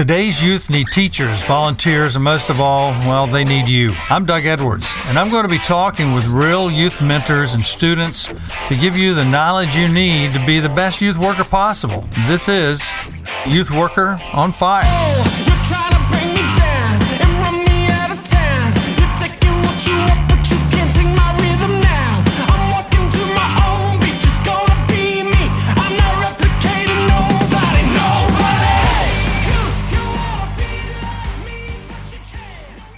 Today's youth need teachers, volunteers, and most of all, well, they need you. I'm Doug Edwards, and I'm going to be talking with real youth mentors and students to give you the knowledge you need to be the best youth worker possible. This is Youth Worker on Fire.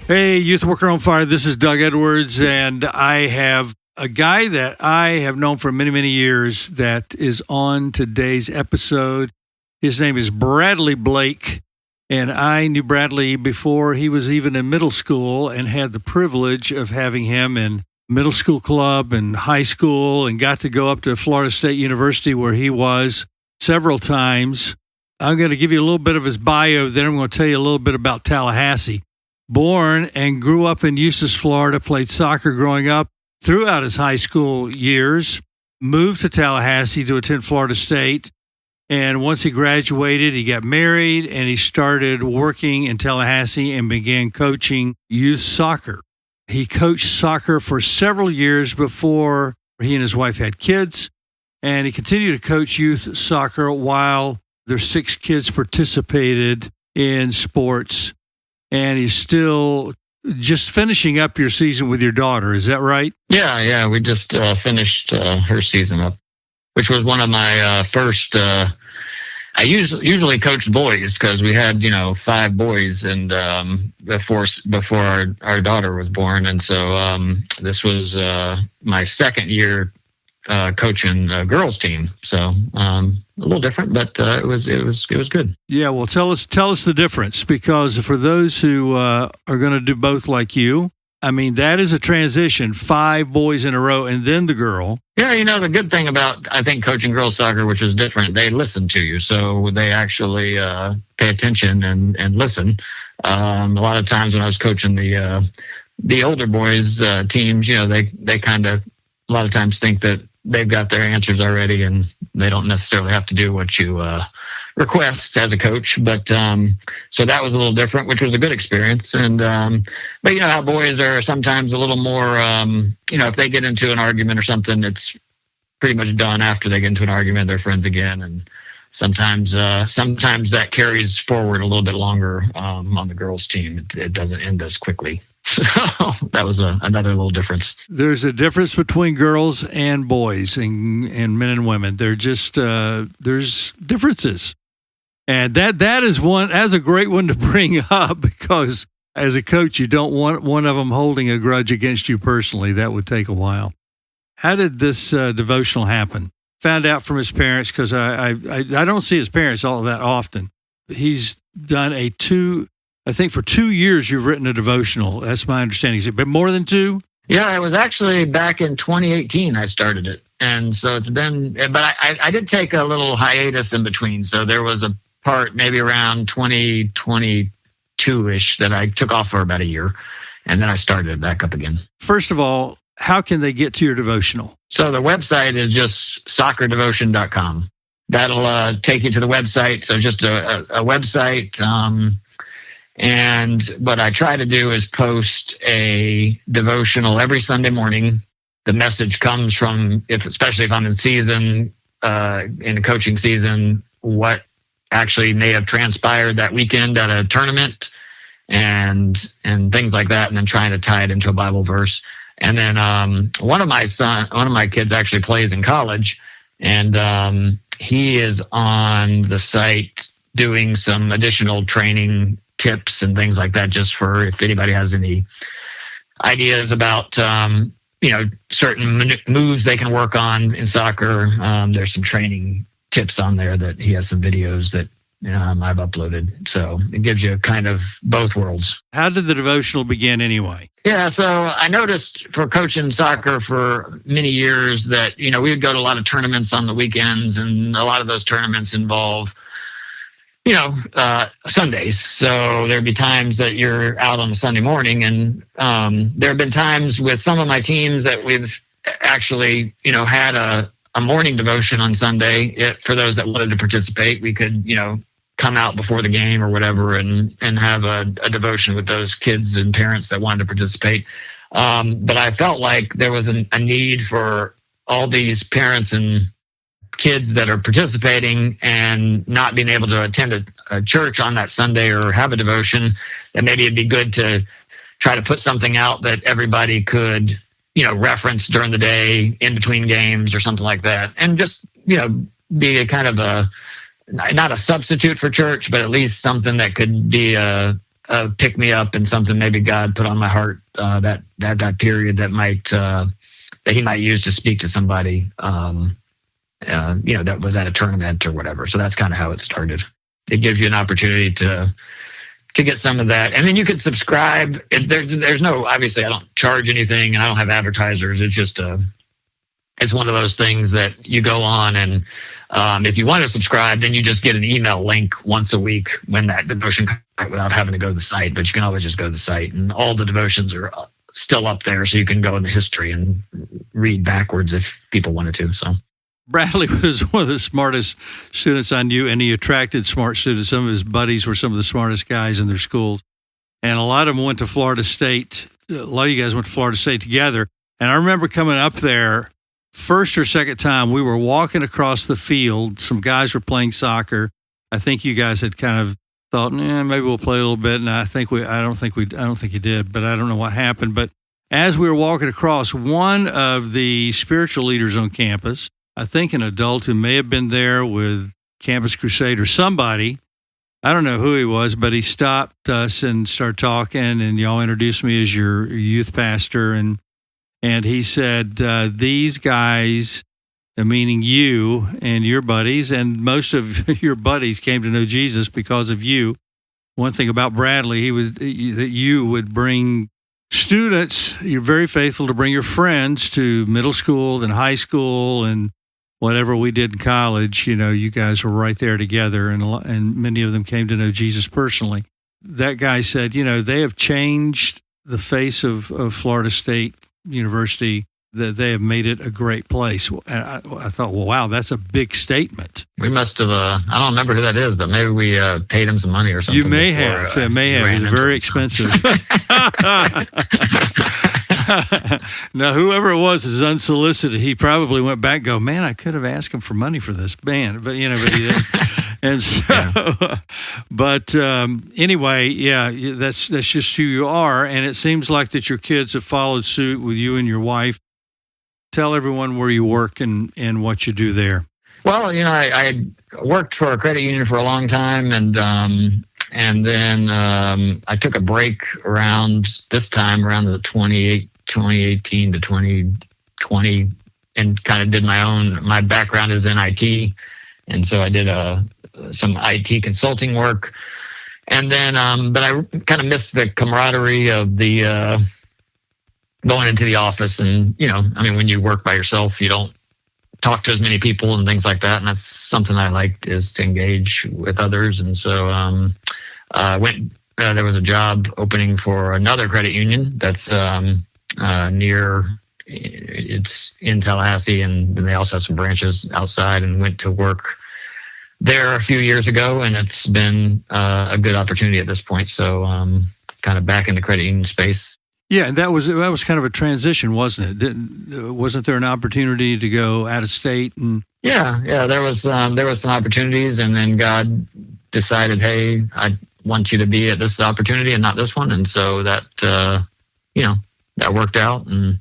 Hey, Youth Worker on Fire, this is Doug Edwards, and I have a guy that I have known for many, many years that is on today's episode. His name is Bradley Blake, and I knew Bradley before he was even in middle school and had the privilege of having him in middle school club and high school and got to go up to Florida State University where he was several times. I'm going to give you a little bit of his bio, then I'm going to tell you a little bit about Tallahassee. Born and grew up in Eustis, Florida, played soccer growing up throughout his high school years, moved to Tallahassee to attend Florida State, and once he graduated, he got married, and he started working in Tallahassee and began coaching youth soccer. He coached soccer for several years before he and his wife had kids, and he continued to coach youth soccer while their 6 kids participated in sports. And he's still just finishing up your season with your daughter. Is that right? Yeah. We just finished her season up, which was one of my first. I usually coached boys because we had 5 boys, and before our daughter was born, and so this was my second year coaching a girls team. So a little different, but it was good. Yeah, well, tell us the difference, because for those who are going to do both like you, I mean, that is a transition, 5 boys in a row and then the girl. Yeah, the good thing about, I think, coaching girls soccer, which is different, they listen to you. So they actually pay attention and listen. A lot of times when I was coaching the older boys teams, they kind of a lot of times think that they've got their answers already and they don't necessarily have to do what you request as a coach. But so that was a little different, which was a good experience. And but how boys are sometimes a little more, if they get into an argument or something, it's pretty much done after they get into an argument. They're friends again. And sometimes that carries forward a little bit longer on the girls' team. It doesn't end as quickly. So that was another little difference. There's a difference between girls and boys and men and women. They're just there's differences, and that is a great one to bring up, because as a coach, you don't want one of them holding a grudge against you personally. That would take a while. How did this devotional happen? Found out from his parents, because I don't see his parents all that often. He's done I think for 2 years you've written a devotional. That's my understanding. Has it been more than 2? Yeah, it was actually back in 2018 I started it. And so it's been, but I did take a little hiatus in between. So there was a part maybe around 2022-ish that I took off for about a year. And then I started it back up again. First of all, how can they get to your devotional? So the website is just soccerdevotion.com. That'll take you to the website. So just a website. And what I try to do is post a devotional every Sunday morning. The message comes from, especially if I'm in season, in a coaching season, what actually may have transpired that weekend at a tournament and things like that, and then trying to tie it into a Bible verse. And then one of my kids actually plays in college, and he is on the site doing some additional training tips and things like that, just for if anybody has any ideas about certain moves they can work on in soccer. There's some training tips on there that he has some videos that I've uploaded, so it gives you kind of both worlds. How did the devotional begin anyway? Yeah, so I noticed for coaching soccer for many years that we would go to a lot of tournaments on the weekends, and a lot of those tournaments involve Sundays. So there'd be times that you're out on a Sunday morning, and there have been times with some of my teams that we've actually, had a morning devotion on Sunday. For those that wanted to participate, we could, come out before the game or whatever and have a devotion with those kids and parents that wanted to participate. But I felt like there was a need for all these parents and kids that are participating and not being able to attend a church on that Sunday or have a devotion, that maybe it'd be good to try to put something out that everybody could, reference during the day in between games or something like that. And just, be a kind of not a substitute for church, but at least something that could be a pick me up and something maybe God put on my heart that period that he might use to speak to somebody, that was at a tournament or whatever. So that's kind of how it started. It gives you an opportunity to get some of that. And then you can subscribe. There's no, obviously I don't charge anything and I don't have advertisers. It's just it's one of those things that you go on and if you want to subscribe, then you just get an email link once a week when that devotion comes out without having to go to the site. But you can always just go to the site, and all the devotions are still up there, so you can go in the history and read backwards if people wanted to. So Bradley was one of the smartest students I knew, and he attracted smart students. Some of his buddies were some of the smartest guys in their schools, and a lot of them went to Florida State. A lot of you guys went to Florida State together, and I remember coming up there first or second time. We were walking across the field. Some guys were playing soccer. I think you guys had kind of thought, maybe we'll play a little bit, and I don't think you did, but I don't know what happened. But as we were walking across, one of the spiritual leaders on campus, I think an adult who may have been there with Campus Crusade or somebody, I don't know who he was, but he stopped us and started talking, and y'all introduced me as your youth pastor, and he said, these guys, meaning you and your buddies, and most of your buddies came to know Jesus because of you. One thing about Bradley, that you would bring students, you're very faithful to bring your friends to middle school and high school and whatever we did in college. You guys were right there together, and many of them came to know Jesus personally. That guy said, they have changed the face of Florida State University, that they have made it a great place. I thought, well, wow, that's a big statement. We must have, I don't remember who that is, but maybe we paid him some money or something. You may have. It may have. It's very expensive. Now, whoever it was is unsolicited. He probably went back and go, man, I could have asked him for money for this band, but he didn't. And so, but anyway, yeah, that's just who you are. And it seems like that your kids have followed suit with you and your wife. Tell everyone where you work and what you do there. Well, I worked for a credit union for a long time, and then I took a break around the 2018 to 2020, and kind of did my background is in IT. And so I did some IT consulting work, and then, but I kind of missed the camaraderie of the going into the office. And, when you work by yourself, you don't talk to as many people and things like that. And that's something I liked, is to engage with others. And so there was a job opening for another credit union that's it's in Tallahassee, and then they also have some branches outside, and went to work there a few years ago, and it's been a good opportunity at this point. So kind of back in the credit union space. Yeah, and that was kind of a transition, wasn't it? Wasn't there an opportunity to go out of state? And yeah, there was some opportunities, and then God decided, hey, I want you to be at this opportunity and not this one, and so that that worked out. And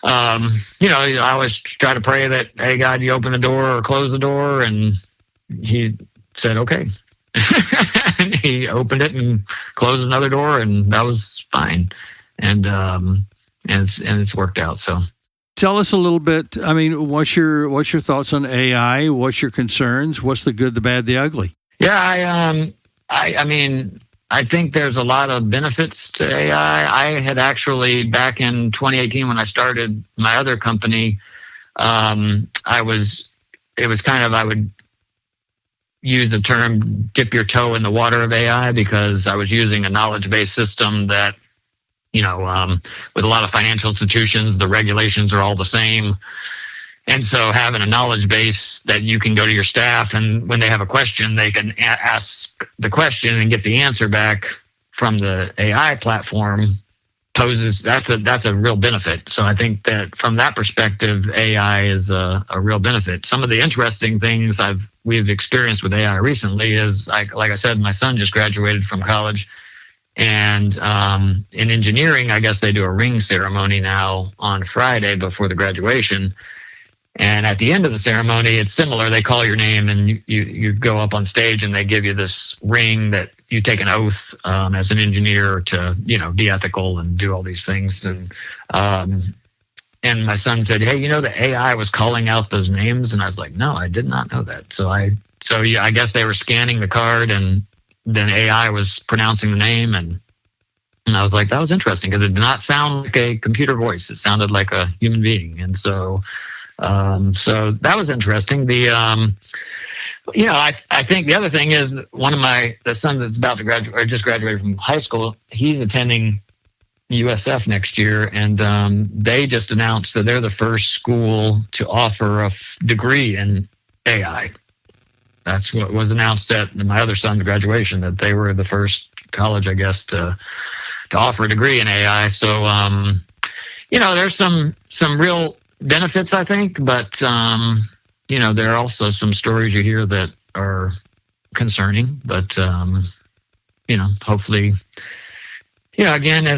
I always try to pray that, hey, God, you open the door or close the door, and He said, okay. And He opened it and closed another door, and that was fine. And it's worked out. So tell us a little bit. I mean, what's your thoughts on AI? What's your concerns? What's the good, the bad, the ugly? Yeah, I think there's a lot of benefits to AI. I had actually, back in 2018 when I started my other company, I would use the term dip your toe in the water of AI, because I was using a knowledge-based system that, with a lot of financial institutions, the regulations are all the same. And so having a knowledge base that you can go to your staff, and when they have a question, they can ask the question and get the answer back from the AI platform that's a real benefit. So I think that from that perspective, AI is a real benefit. Some of the interesting things we've experienced with AI recently is, like I said, my son just graduated from college, and in engineering, I guess they do a ring ceremony now on Friday before the graduation. And at the end of the ceremony, it's similar. They call your name, and you go up on stage, and they give you this ring that you take an oath as an engineer to, be ethical and do all these things. And my son said, "Hey, the AI was calling out those names," and I was like, "No, I did not know that." So I guess they were scanning the card, and then AI was pronouncing the name, and I was like, that was interesting, because it did not sound like a computer voice. It sounded like a human being, and so that was interesting. I think the other thing is, one of the sons that's about to graduate, or just graduated from high school, he's attending USF next year, and they just announced that they're the first school to offer a degree in AI. That's what was announced at my other son's graduation, that they were the first college, I guess, to offer a degree in AI. So, there's some real benefits, I think, but there are also some stories you hear that are concerning. But hopefully, again,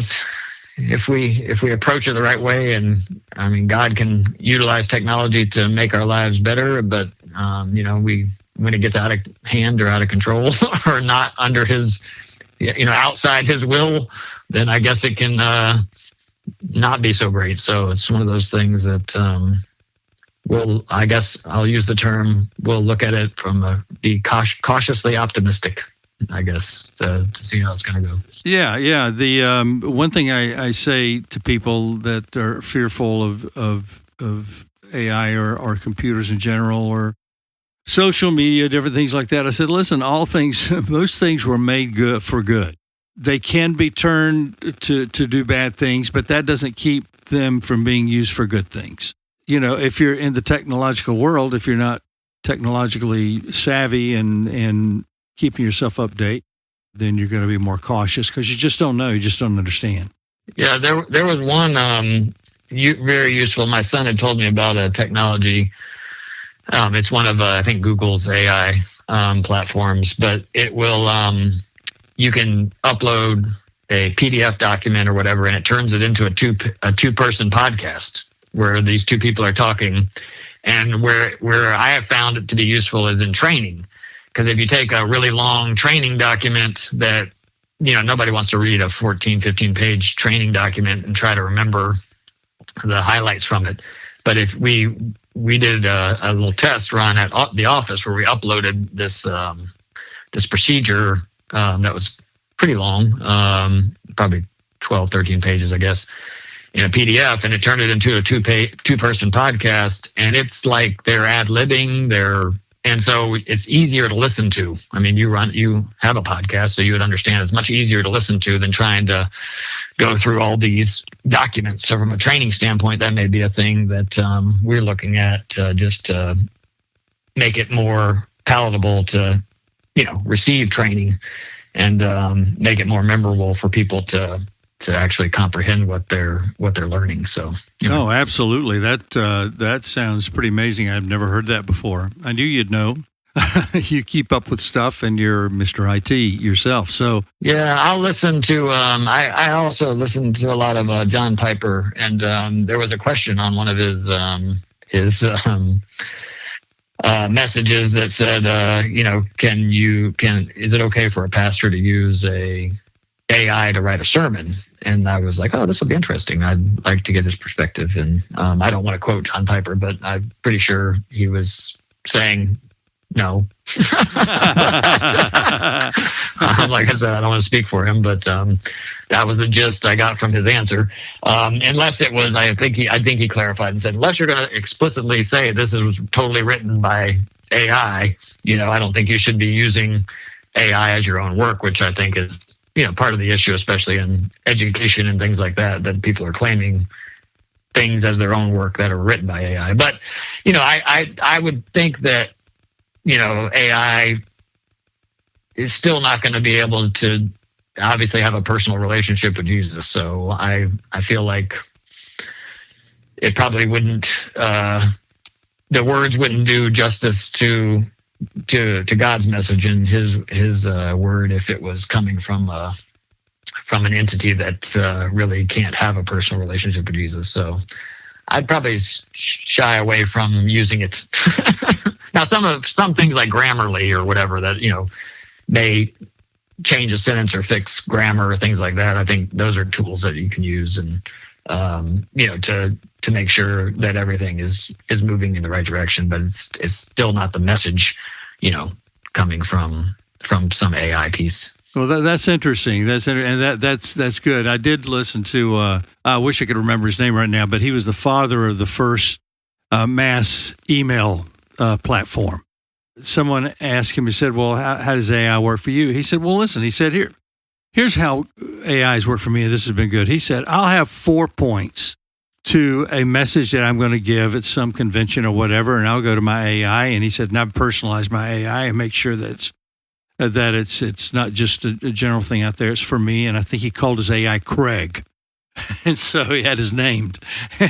if we approach it the right way, and I mean, God can utilize technology to make our lives better, but when it gets out of hand or out of control or not under His, outside His will, then I guess it can not be so great. So it's one of those things that I guess I'll use the term, we'll look at it from be cautiously optimistic, I guess, to see how it's going to go. Yeah. The one thing I say to people that are fearful of AI or computers in general, or social media, different things like that, I said, listen, most things were made good for good. They can be turned to do bad things, but that doesn't keep them from being used for good things. If you're in the technological world, if you're not technologically savvy and keeping yourself update, then you're going to be more cautious, because you just don't know. You just don't understand. Yeah, there was one very useful. My son had told me about a technology. It's one of, I think, Google's AI platforms, but it will, you can upload a PDF document or whatever, and it turns it into a two-person podcast where these two people are talking. And where I have found it to be useful is in training. Because if you take a really long training document that, nobody wants to read a 14, 15-page training document and try to remember the highlights from it. But if we did a little test run at the office where we uploaded this procedure that was pretty long, probably 12, 13 pages, I guess, in a PDF, and it turned it into a two-person podcast. And it's like they're ad-libbing, and so it's easier to listen to. I mean, you have a podcast, so you would understand it's much easier to listen to than trying to go through all these documents. So from a training standpoint, that may be a thing that we're looking at, just to make it more palatable to, receive training, and make it more memorable for people to actually comprehend what they're learning. So, Oh, absolutely. That sounds pretty amazing. I've never heard that before. I knew you'd know. You keep up with stuff, and you're Mr. IT yourself. So yeah, I'll listen to. I also listen to a lot of John Piper, and there was a question on one of his messages that said, is it okay for a pastor to use a AI to write a sermon? And I was like, oh, this will be interesting. I'd like to get his perspective. And I don't want to quote John Piper, but I'm pretty sure he was saying no. Like I said, I don't want to speak for him, but that was the gist I got from his answer. Unless it was, I think he clarified and said, unless you're going to explicitly say this was totally written by AI, I don't think you should be using AI as your own work, which I think is, part of the issue, especially in education and things like that people are claiming things as their own work that are written by AI. But, I would think that, AI is still not going to be able to obviously have a personal relationship with Jesus. So I feel like it probably wouldn't, the words wouldn't do justice to God's message and his word if it was coming from an entity that really can't have a personal relationship with Jesus. So I'd probably shy away from using it. Now, some things like Grammarly or whatever that, may change a sentence or fix grammar or things like that. I think those are tools that you can use and, to make sure that everything is moving in the right direction, but it's still not the message, coming from some AI piece. Well, that's interesting. That's good. I did listen to. I wish I could remember his name right now, but he was the father of the first mass email platform. Someone asked him. He said, "Well, how does AI work for you?" He said, "Well, listen." He said, "Here's how AI's worked for me. This has been good." He said, "I'll have 4 points to a message that I'm going to give at some convention or whatever, and I'll go to my AI." And he said, "And I've personalized my AI and make sure that it's not just a general thing out there. It's for me." And I think he called his AI Craig. And so he had his named.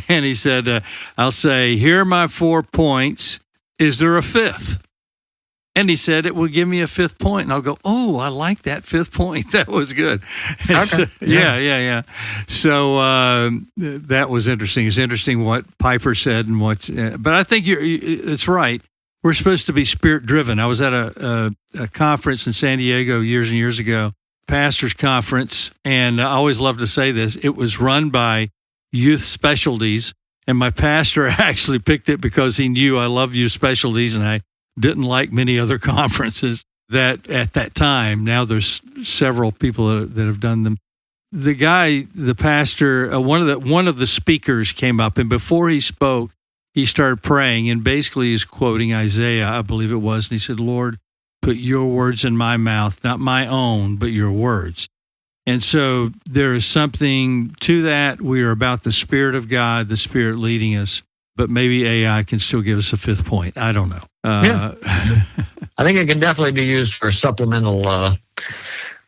And he said, "I'll say, here are my 4 points. Is there a 5th?" And he said, "It will give me a 5th point." And I'll go, "Oh, I like that 5th point. That was good." Okay. So, yeah. So that was interesting. It's interesting what Piper said and but I think it's right. We're supposed to be spirit driven. I was at a conference in San Diego years and years ago, pastors conference. And I always love to say this. It was run by Youth Specialties. And my pastor actually picked it because he knew I love Youth Specialties and I didn't like many other conferences that at that time. Now there's several people that have done them. The guy, the pastor, one of the speakers came up, and before he spoke, he started praying, and basically he's quoting Isaiah, I believe it was, and he said, "Lord, put your words in my mouth, not my own, but your words." And so there is something to that. We are about the Spirit of God, the Spirit leading us, but maybe AI can still give us a 5th point. I don't know. Yeah. I think it can definitely be used for supplemental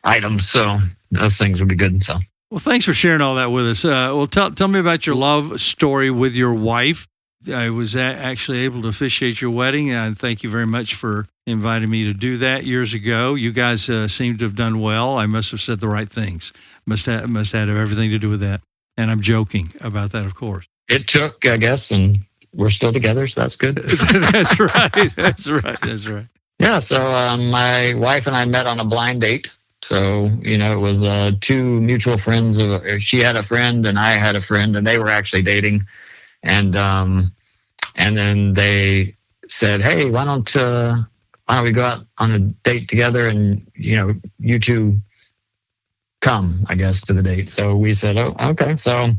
items. So those things would be good. So, well, thanks for sharing all that with us. Well, tell me about your love story with your wife. I was actually able to officiate your wedding, and thank you very much for inviting me to do that years ago. You guys seem to have done well. I must have said the right things. Must have everything to do with that. And I'm joking about that, of course. It took, I guess, and we're still together, so that's good. That's right. Yeah, so my wife and I met on a blind date. So, it was 2 mutual friends. She had a friend and I had a friend, and they were actually dating. And then they said, "Hey, why don't we go out on a date together and, you 2 come, I guess, to the date." So we said, "Oh, okay." So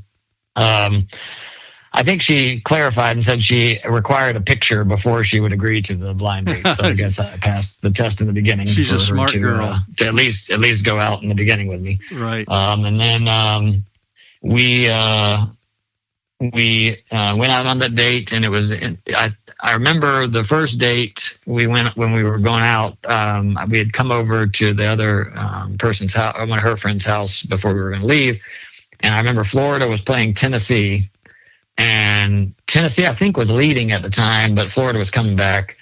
I think she clarified and said she required a picture before she would agree to the blind date. So I guess I passed the test in the beginning. She's a smart girl. To at least go out in the beginning with me. Right. And then we went out on that date, and it was. I remember the first date we went when we were going out. We had come over to the other person's house, one of her friend's house, before we were going to leave. And I remember Florida was playing Tennessee. And Tennessee, I think, was leading at the time, but Florida was coming back.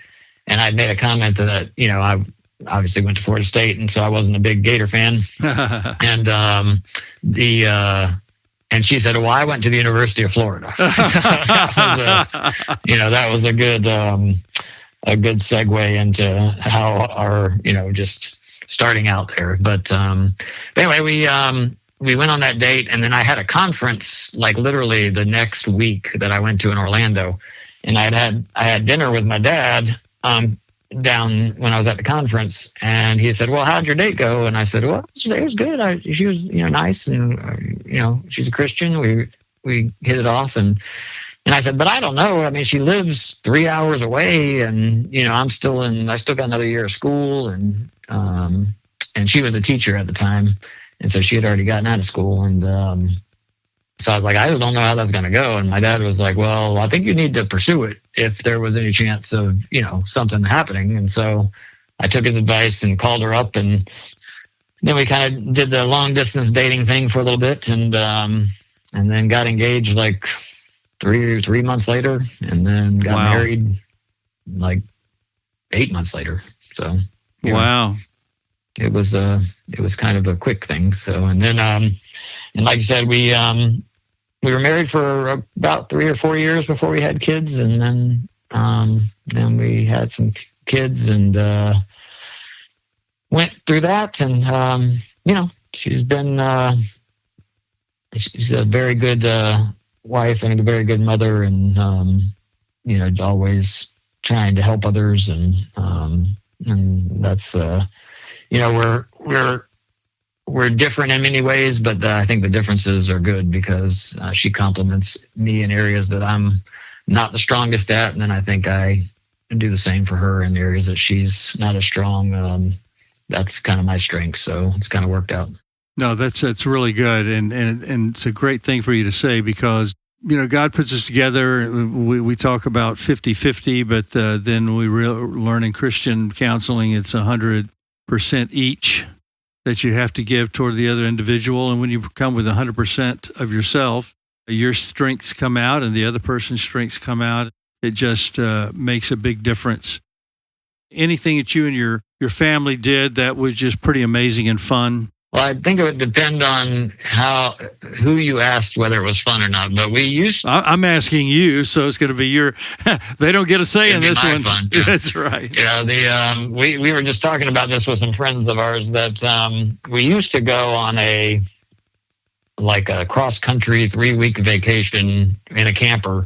And I'd made a comment that, I obviously went to Florida State, and so I wasn't a big Gator fan. And and she said, "Well, I went to the University of Florida." That was a good segue into how our, just starting out there. But anyway, we went on that date, and then I had a conference like literally the next week that I went to in Orlando, and I had dinner with my dad down when I was at the conference, and he said, "Well, how'd your date go?" And I said, "Well, it was good. She was nice, and she's a Christian. We hit it off." And I said, "But I don't know. I mean, she lives 3 hours away, and I still got another year of school, and she was a teacher at the time." And so she had already gotten out of school. And So I was like, I don't know how that's going to go. And my dad was like, well, I think you need to pursue it if there was any chance of, something happening. And so I took his advice and called her up, and then we kind of did the long distance dating thing for a little bit, and then got engaged like three months later, and then got married like 8 months later. So wow, it was kind of a quick thing. So and then and like you said, we were married for about 3 or 4 years before we had kids, and then we had some kids and went through that, and she's a very good wife and a very good mother, and always trying to help others, and that's we're different in many ways, but I think the differences are good because she compliments me in areas that I'm not the strongest at, and then I think I do the same for her in areas that she's not as strong. That's kind of my strength, so it's kind of worked out. No, that's really good, and it's a great thing for you to say because God puts us together. We talk about 50-50, but then we learn in Christian counseling it's 100% each that you have to give toward the other individual. And when you come with 100% of yourself, your strengths come out and the other person's strengths come out. It just makes a big difference. Anything that you and your family did that was just pretty amazing and fun? Well, I think it would depend on who you asked whether it was fun or not. But I'm asking you, so it's going to be your. They don't get a say in this one. Fun, yeah. That's right. Yeah, we were just talking about this with some friends of ours that we used to go on a cross country 3-week vacation in a camper,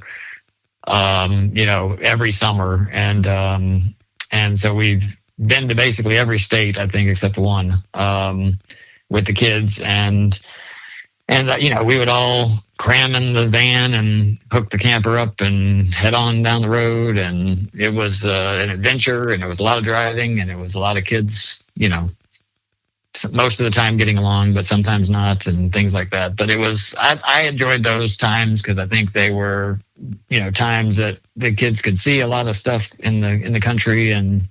every summer, and so we've been to basically every state, I think, except one. With the kids, and we would all cram in the van and hook the camper up and head on down the road, and it was an adventure, and it was a lot of driving, and it was a lot of kids, most of the time getting along, but sometimes not, and things like that. But I enjoyed those times because I think they were times that the kids could see a lot of stuff in the country, and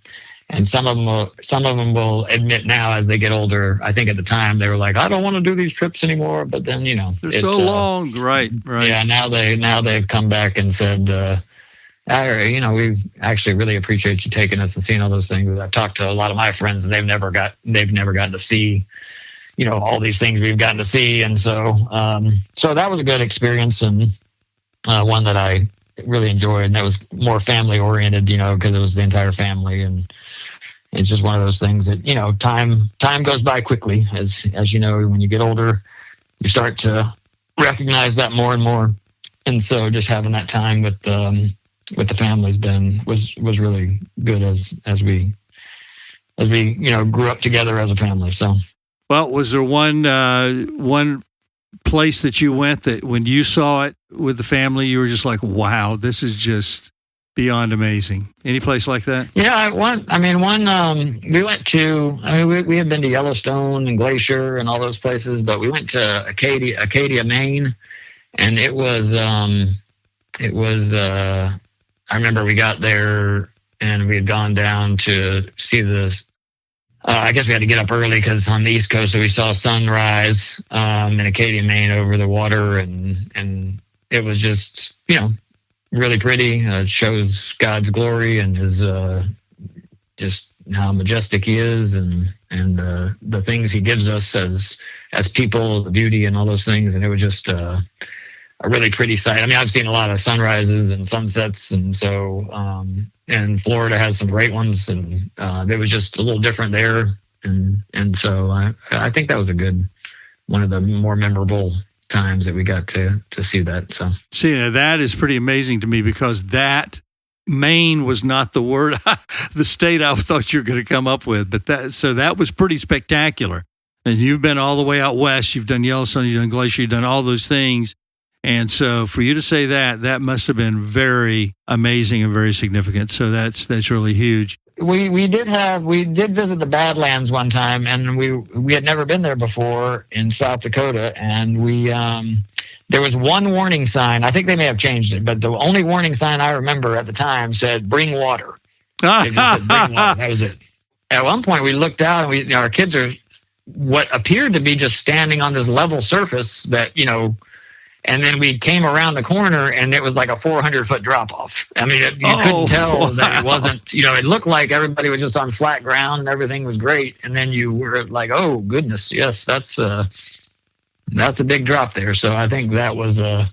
some of them will admit now as they get older. I think at the time they were like, I don't want to do these trips anymore. But then they're so long, right? Yeah. Now they've come back and said, we actually really appreciate you taking us and seeing all those things. I've talked to a lot of my friends, and they've never gotten to see, all these things we've gotten to see, and so that was a good experience, and one that I really enjoyed, and that was more family oriented, because it was the entire family, and it's just one of those things that time goes by quickly. As when you get older, you start to recognize that more and more, and so just having that time with the family's was really good as we grew up together as a family. So, well, was there one place that you went that when you saw it with the family, you were just like, wow, this is just beyond amazing? Any place like that? Yeah, we went to, we had been to Yellowstone and Glacier and all those places, but we went to Acadia, Maine, and it was, I remember we got there and we had gone down to see this. I guess we had to get up early because on the East Coast, so we saw sunrise in Acadia, Maine, over the water, and it was just really pretty. It shows God's glory and His just how majestic He is, and the things He gives us as people, the beauty and all those things. And it was just a really pretty sight. I mean, I've seen a lot of sunrises and sunsets, and so and Florida has some great ones, and it was just a little different there, and so I think that was one of the more memorable times that we got to see that. So see, that is pretty amazing to me because that Maine was not the word, the state I thought you were going to come up with, but that was pretty spectacular. And you've been all the way out west. You've done Yellowstone, you've done Glacier, you've done all those things. And so for you to say that must have been very amazing and very significant. So that's really huge. We did visit the Badlands one time, and we had never been there before in South Dakota, and there was one warning sign. I think they may have changed it, but the only warning sign I remember at the time said, "Bring water." It just said, "Bring water." That was it. At one point, we looked out, and our kids are what appeared to be just standing on this level surface that, and then we came around the corner, and it was like a 400-foot drop-off. I mean, you couldn't tell that it wasn't, it looked like everybody was just on flat ground and everything was great. And then you were like, oh, goodness, yes, that's a big drop there. So I think that was a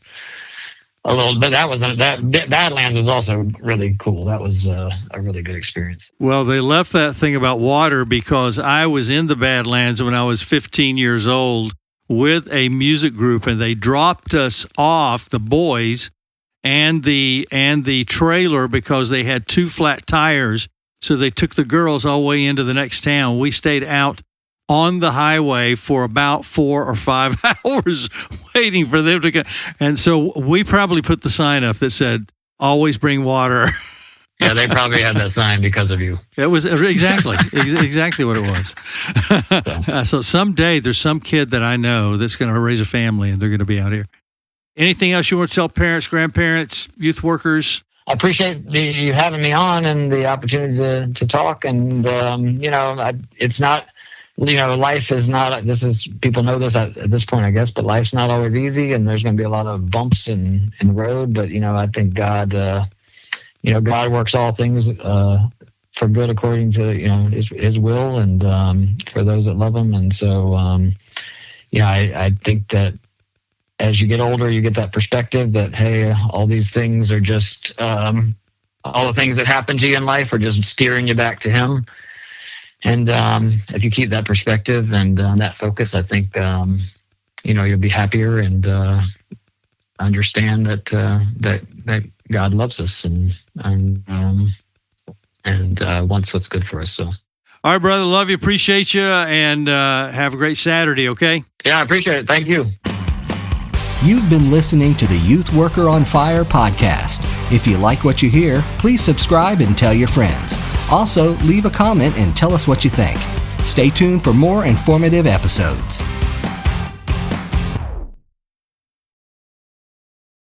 little bit, that Badlands was also really cool. That was a really good experience. Well, they left that thing about water because I was in the Badlands when I was 15 years old with a music group, and they dropped us off, the boys and the trailer, because they had 2 flat tires. So they took the girls all the way into the next town. We stayed out on the highway for about 4 or 5 hours waiting for them to get. And so we probably put the sign up that said, "Always bring water." Yeah, they probably had that sign because of you. It was exactly what it was. So someday there's some kid that I know that's going to raise a family, and they're going to be out here. Anything else you want to tell parents, grandparents, youth workers? I appreciate you having me on and the opportunity to talk. And, it's not, life is not, people know this at this point, I guess, but life's not always easy, and there's going to be a lot of bumps in the road. But, I think God works all things for good according to His will, and for those that love Him. And so, I think that as you get older, you get that perspective that, hey, all these things are just all the things that happen to you in life are just steering you back to Him. And if you keep that perspective and that focus, I think you'll be happier and understand that God loves us and wants what's good for us. So, all right, brother, love you, appreciate you, and have a great Saturday. Okay? Yeah, I appreciate it. Thank you. You've been listening to the Youth Worker on Fire podcast. If you like what you hear, please subscribe and tell your friends. Also, leave a comment and tell us what you think. Stay tuned for more informative episodes.